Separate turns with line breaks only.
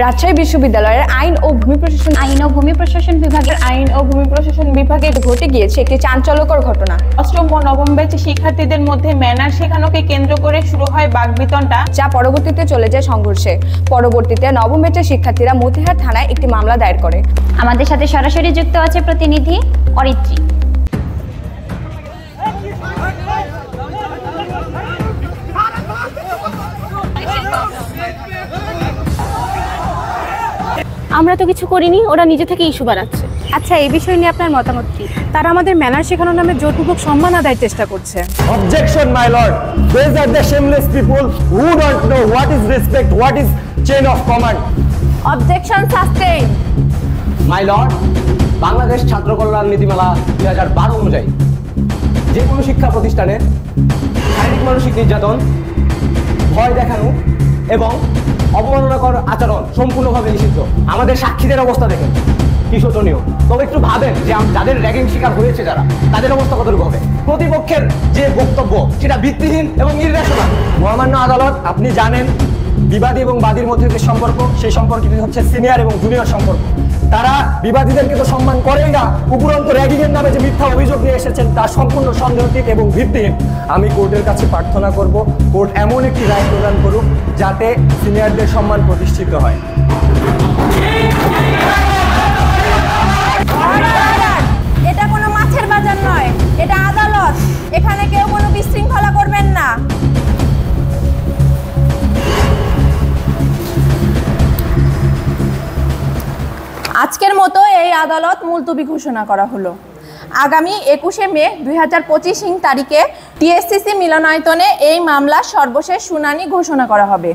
রাজশাহী বিশ্ববিদ্যালয়ের আইন ও ভূমি প্রশাসন বিভাগে ঘটে গিয়েছে একটি চাঞ্চল্যকর ঘটনা।
অষ্টম ও নবম ব্যাচের শিক্ষার্থীদের মধ্যে ম্যানার শেখানোকে কেন্দ্র করে শুরু হয় বাকবিতণ্ডা,
যা পরবর্তীতে চলে যায় সংঘর্ষে। পরবর্তীতে নবম ব্যাচের শিক্ষার্থীরা মতিহার থানায় একটি মামলা দায়ের করে।
আমাদের সাথে সরাসরি যুক্ত আছে প্রতিনিধি অরিত্রী।
আমরা তো কিছু করিনি, ওরা নিজে থেকে ইস্যু বানাচ্ছে।
আচ্ছা, এই বিষয় নিয়ে আপনার মতামত কি?
তারা আমাদের ম্যানার শেখানোর নামে জোরপূর্বক সম্মান আদায়ের চেষ্টা করছে।
Objection, my lord. These are the shameless people who don't know what is respect, what is chain of command.
Objection sustain.
My lord, Bangladesh ছাত্র কল্যাণ নীতিমালা 2012 অনুযায়ী যে কোনো শিক্ষা প্রতিষ্ঠানে শারীরিক মানসিক নির্যাতন, ভয় দেখানো এবং অবমাননাকর আচরণ সম্পূর্ণভাবে নিষিদ্ধ। আমাদের সাক্ষীদের অবস্থা দেখেন কি শোচনীয়। তবে একটু ভাবেন যে যাদের র্যাগিং শিকার হয়েছে যারা, তাদের অবস্থা কতটুকু হবে। প্রতিপক্ষের যে বক্তব্য সেটা ভিত্তিহীন এবং ইররেশনাল। মহামান্য আদালত, আপনি জানেন বিবাদী এবং বাদীর মধ্যে যে সম্পর্ক, সেই সম্পর্কটি হচ্ছে সিনিয়র এবং জুনিয়র সম্পর্ক। তারা বিবাদীদেরকে তো সম্মান করেই না, উপরন্তু র্যাগিং এর নামে যে মিথ্যা অভিযোগ নিয়ে এসেছেন তা সম্পূর্ণ সন্দেহাতীত এবং ভিত্তিহীন। আমি কোর্টের কাছে প্রার্থনা করব, কোর্ট এমন একটি রায় প্রদান করুক যাতে সিনিয়রদের সম্মান প্রতিষ্ঠিত হয়।
এটা কোনো মাছের বাজার নয়, এটা আদালত। এখানে কেউ কোনো বিশৃঙ্খলা করবেন না। আজকের মতো এই আদালত মুলতবি ঘোষণা করা হলো। আগামী 21শে মে 2025 তারিখে টিএসসিসি মিলনায়তনে এই মামলার সর্বশেষ শুনানি ঘোষণা করা হবে।